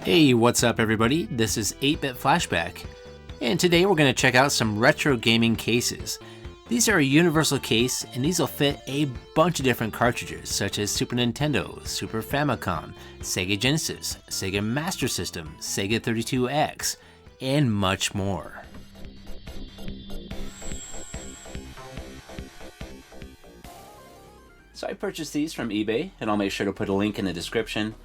Hey, what's up everybody? This is 8-Bit Flashback, and today we're going to check out some retro gaming cases. These are a universal case, and these will fit a bunch of different cartridges, such as Super Nintendo, Super Famicom, Sega Genesis, Sega Master System, Sega 32X, and much more. So I purchased these from eBay, and I'll make sure to put a link in the description.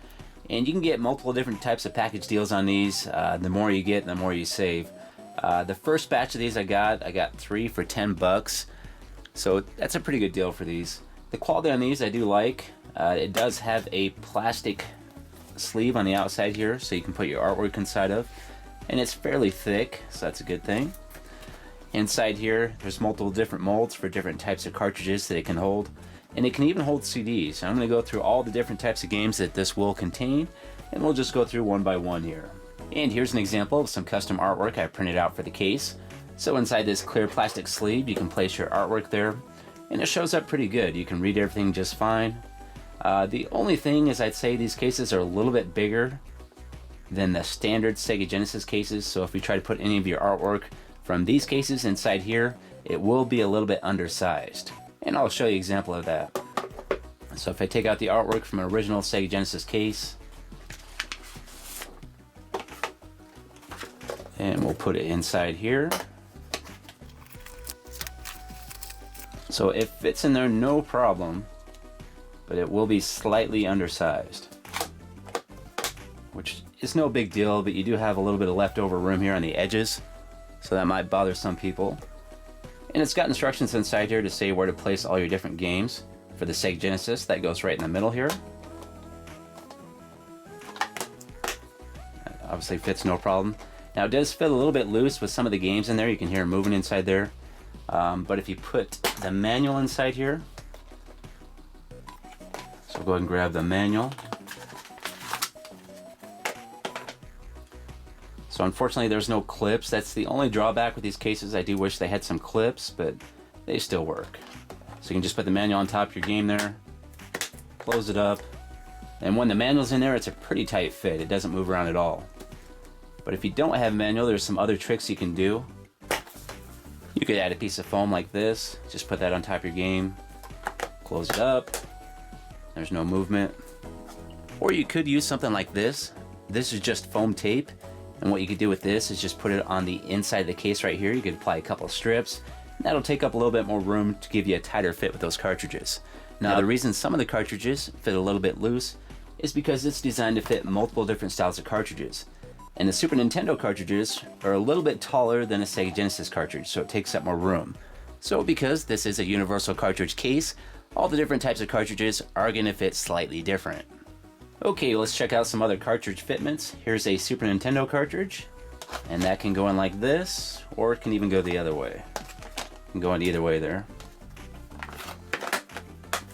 And you can get multiple different types of package deals on these. The more you get, the more you save. The first batch of these I got 3 for $10. So that's a pretty good deal for these. The quality on these I do like. It does have a plastic sleeve on the outside here, so you can put your artwork inside of. And it's fairly thick, so that's a good thing. Inside here, there's multiple different molds for different types of cartridges that it can hold. And it can even hold CDs. I'm going to go through all the different types of games that this will contain, and we'll just go through one by one here. And here's an example of some custom artwork I printed out for the case. So inside this clear plastic sleeve, you can place your artwork there, and it shows up pretty good. You can read everything just fine. The only thing is I'd say these cases are a little bit bigger than the standard Sega Genesis cases, so if you try to put any of your artwork from these cases inside here, it will be a little bit undersized. And I'll show you an example of that. So if I take out the artwork from an original Sega Genesis case, and we'll put it inside here. So it fits in there no problem, but it will be slightly undersized, which is no big deal, but you do have a little bit of leftover room here on the edges, so that might bother some people. And it's got instructions inside here to say where to place all your different games. For the Sega Genesis, that goes right in the middle here. That obviously fits no problem. Now it does fit a little bit loose with some of the games in there. You can hear them moving inside there. But if you put the manual inside here, so go ahead and grab the manual. So unfortunately there's no clips. That's the only drawback with these cases. I do wish they had some clips, but they still work. So you can just put the manual on top of your game there, close it up, and when the manual's in there, it's a pretty tight fit. It doesn't move around at all. But if you don't have a manual, there's some other tricks you can do. You could add a piece of foam like this, just put that on top of your game, close it up, there's no movement. Or you could use something like this. This is just foam tape. And what you could do with this is just put it on the inside of the case right here. You could apply a couple of strips. And that'll take up a little bit more room to give you a tighter fit with those cartridges. Now the reason some of the cartridges fit a little bit loose is because it's designed to fit multiple different styles of cartridges. And the Super Nintendo cartridges are a little bit taller than a Sega Genesis cartridge, so it takes up more room. So because this is a universal cartridge case, all the different types of cartridges are going to fit slightly different. Okay, let's check out some other cartridge fitments. Here's a Super Nintendo cartridge, and that can go in like this, or it can even go the other way. It can go in either way there.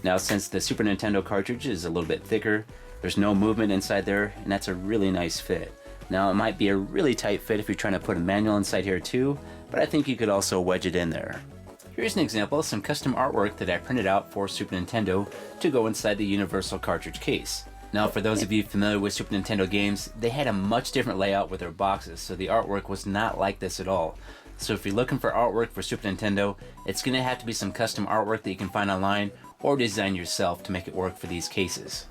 Now since the Super Nintendo cartridge is a little bit thicker, there's no movement inside there, and that's a really nice fit. Now it might be a really tight fit if you're trying to put a manual inside here too, but I think you could also wedge it in there. Here's an example of some custom artwork that I printed out for Super Nintendo to go inside the universal cartridge case. Now for those of you familiar with Super Nintendo games, they had a much different layout with their boxes, so the artwork was not like this at all. So if you're looking for artwork for Super Nintendo, it's going to have to be some custom artwork that you can find online or design yourself to make it work for these cases.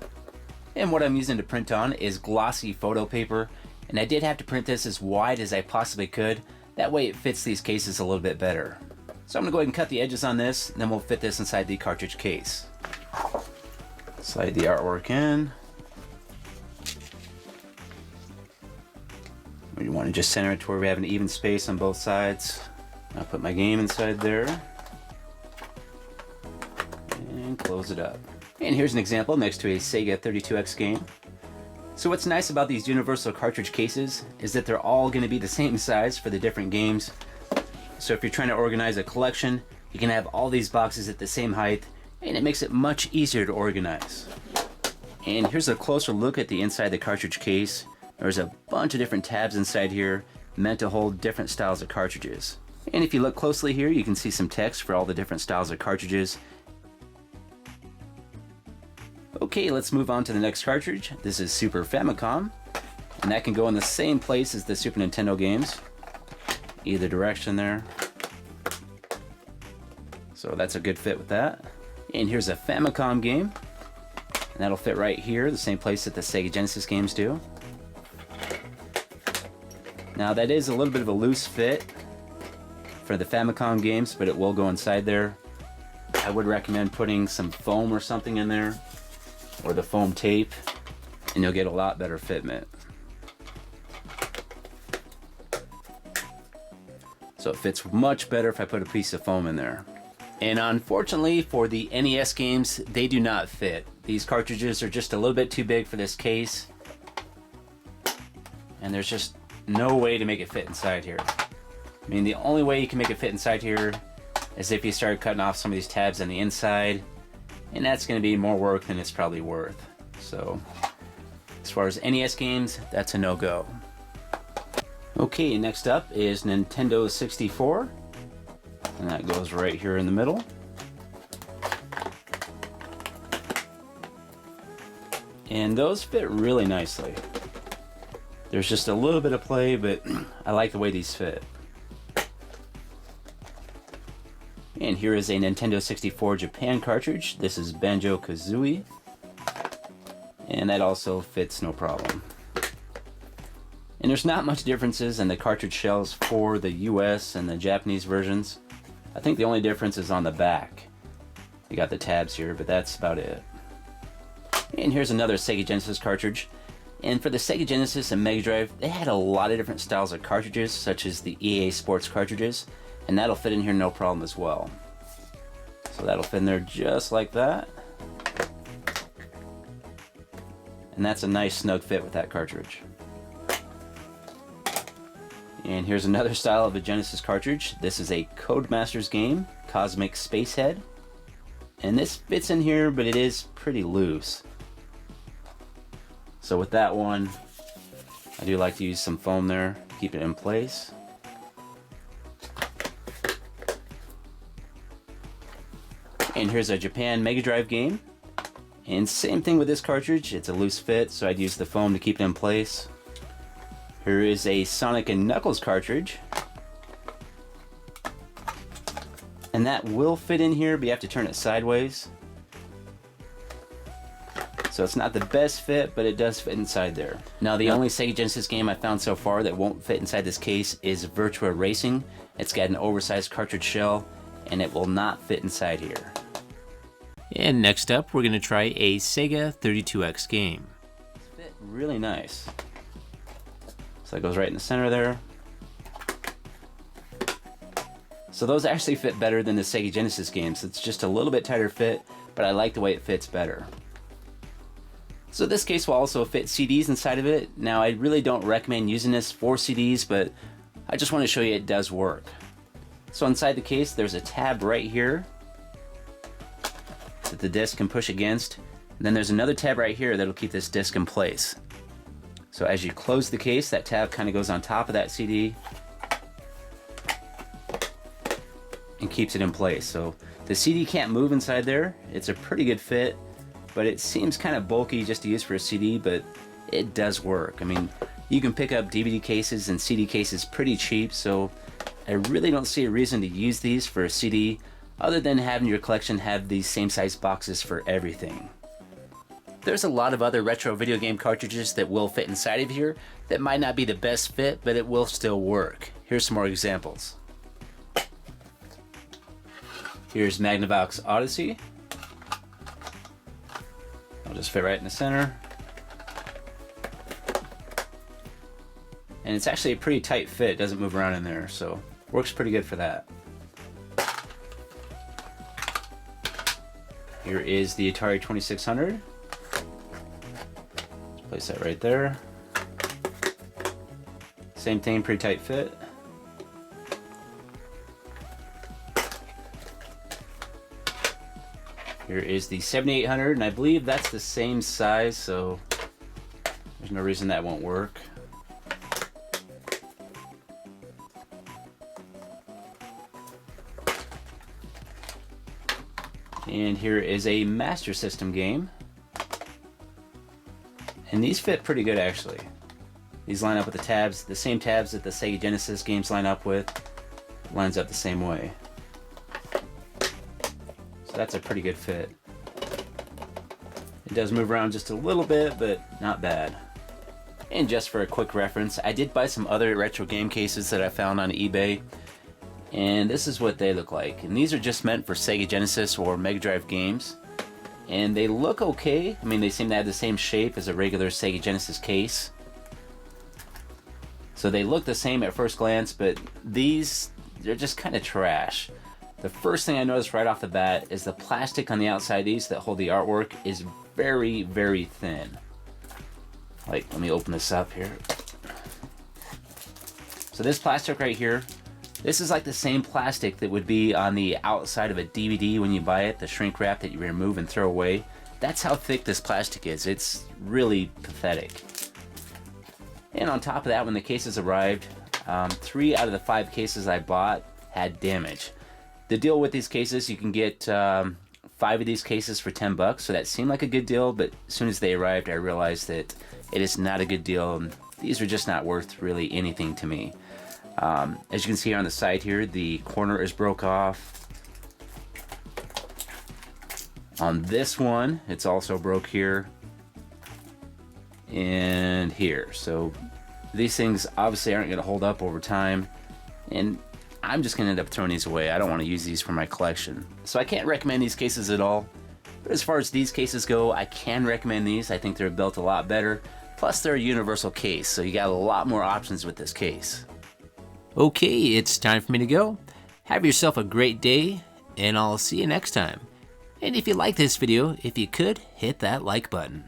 And what I'm using to print on is glossy photo paper, and I did have to print this as wide as I possibly could, that way it fits these cases a little bit better. So I'm going to go ahead and cut the edges on this, and then we'll fit this inside the cartridge case. Slide the artwork in. We want to just center it to where we have an even space on both sides. I'll put my game inside there and close it up. And here's an example next to a Sega 32X game. So what's nice about these universal cartridge cases is that they're all going to be the same size for the different games. So if you're trying to organize a collection, you can have all these boxes at the same height, and it makes it much easier to organize. And here's a closer look at the inside of the cartridge case. There's a bunch of different tabs inside here meant to hold different styles of cartridges. And if you look closely here, you can see some text for all the different styles of cartridges. Okay, let's move on to the next cartridge. This is Super Famicom. And that can go in the same place as the Super Nintendo games, either direction there. So that's a good fit with that. And here's a Famicom game, and that'll fit right here, the same place that the Sega Genesis games do. Now that is a little bit of a loose fit for the Famicom games, but it will go inside there. I would recommend putting some foam or something in there, or the foam tape, and you'll get a lot better fitment. So it fits much better if I put a piece of foam in there. And unfortunately for the NES games, they do not fit. These cartridges are just a little bit too big for this case, and there's just no way to make it fit inside here. I mean, the only way you can make it fit inside here is if you start cutting off some of these tabs on the inside, and that's going to be more work than it's probably worth. So as far as NES games, that's a no-go. Okay, next up is Nintendo 64, and that goes right here in the middle. And those fit really nicely. There's just a little bit of play, but I like the way these fit. And here is a Nintendo 64 Japan cartridge. This is Banjo-Kazooie, and that also fits no problem. And there's not much differences in the cartridge shells for the US and the Japanese versions. I think the only difference is on the back. You got the tabs here, but that's about it. And here's another Sega Genesis cartridge. And for the Sega Genesis and Mega Drive, they had a lot of different styles of cartridges, such as the EA Sports cartridges, and that'll fit in here no problem as well. So that'll fit in there just like that. And that's a nice snug fit with that cartridge. And here's another style of a Genesis cartridge. This is a Codemasters game, Cosmic Spacehead. And this fits in here, but it is pretty loose. So with that one, I do like to use some foam there to keep it in place. And here's a Japan Mega Drive game. And same thing with this cartridge, it's a loose fit, so I'd use the foam to keep it in place. Here is a Sonic and Knuckles cartridge. And that will fit in here, but you have to turn it sideways. So it's not the best fit, but it does fit inside there. Now the only Sega Genesis game I found so far that won't fit inside this case is Virtua Racing. It's got an oversized cartridge shell, and it will not fit inside here. And next up, we're going to try a Sega 32X game. It's fit really nice. So that goes right in the center there. So those actually fit better than the Sega Genesis games. It's just a little bit tighter fit, but I like the way it fits better. So this case will also fit CDs inside of it. Now I really don't recommend using this for CDs, but I just want to show you it does work. So inside the case there's a tab right here that the disc can push against. And then there's another tab right here that'll keep this disc in place. So as you close the case, that tab kind of goes on top of that CD and keeps it in place. So the CD can't move inside there. It's a pretty good fit, but it seems kind of bulky just to use for a CD, but it does work. I mean, you can pick up DVD cases and CD cases pretty cheap, so I really don't see a reason to use these for a CD other than having your collection have these same size boxes for everything. There's a lot of other retro video game cartridges that will fit inside of here that might not be the best fit, but it will still work. Here's some more examples. Here's Magnavox Odyssey. I'll just fit right in the center. And it's actually a pretty tight fit, it doesn't move around in there, so works pretty good for that. Here is the ATARI 2600. Place that right there. Same thing, pretty tight fit. Here is the 7800, and I believe that's the same size, so there's no reason that won't work. And here is a Master System game. And these fit pretty good actually. These line up with the tabs, the same tabs that the Sega Genesis games line up with. Lines up the same way. So that's a pretty good fit. It does move around just a little bit, but not bad. And just for a quick reference, I did buy some other retro game cases that I found on eBay. And this is what they look like. And these are just meant for Sega Genesis or Mega Drive games. And they look okay. I mean, they seem to have the same shape as a regular Sega Genesis case. So they look the same at first glance, but these, they're just kind of trash. The first thing I noticed right off the bat is the plastic on the outside of these that hold the artwork is very, very thin. Like, let me open this up here. So this plastic right here, this is like the same plastic that would be on the outside of a DVD when you buy it, the shrink wrap that you remove and throw away. That's how thick this plastic is. It's really pathetic. And on top of that, when the cases arrived, 3 out of the 5 cases I bought had damage. The deal with these cases, you can get 5 of these cases for $10, so that seemed like a good deal, but as soon as they arrived, I realized that it is not a good deal, and these are just not worth really anything to me. As you can see on the side here, the corner is broke off. On this one, it's also broke here and here. So these things obviously aren't going to hold up over time, and I'm just going to end up throwing these away. I don't want to use these for my collection. So I can't recommend these cases at all. But as far as these cases go, I can recommend these. I think they're built a lot better. Plus they're a universal case, so you got a lot more options with this case. Okay, it's time for me to go. Have yourself a great day, and I'll see you next time. And if you like this video, if you could, hit that like button.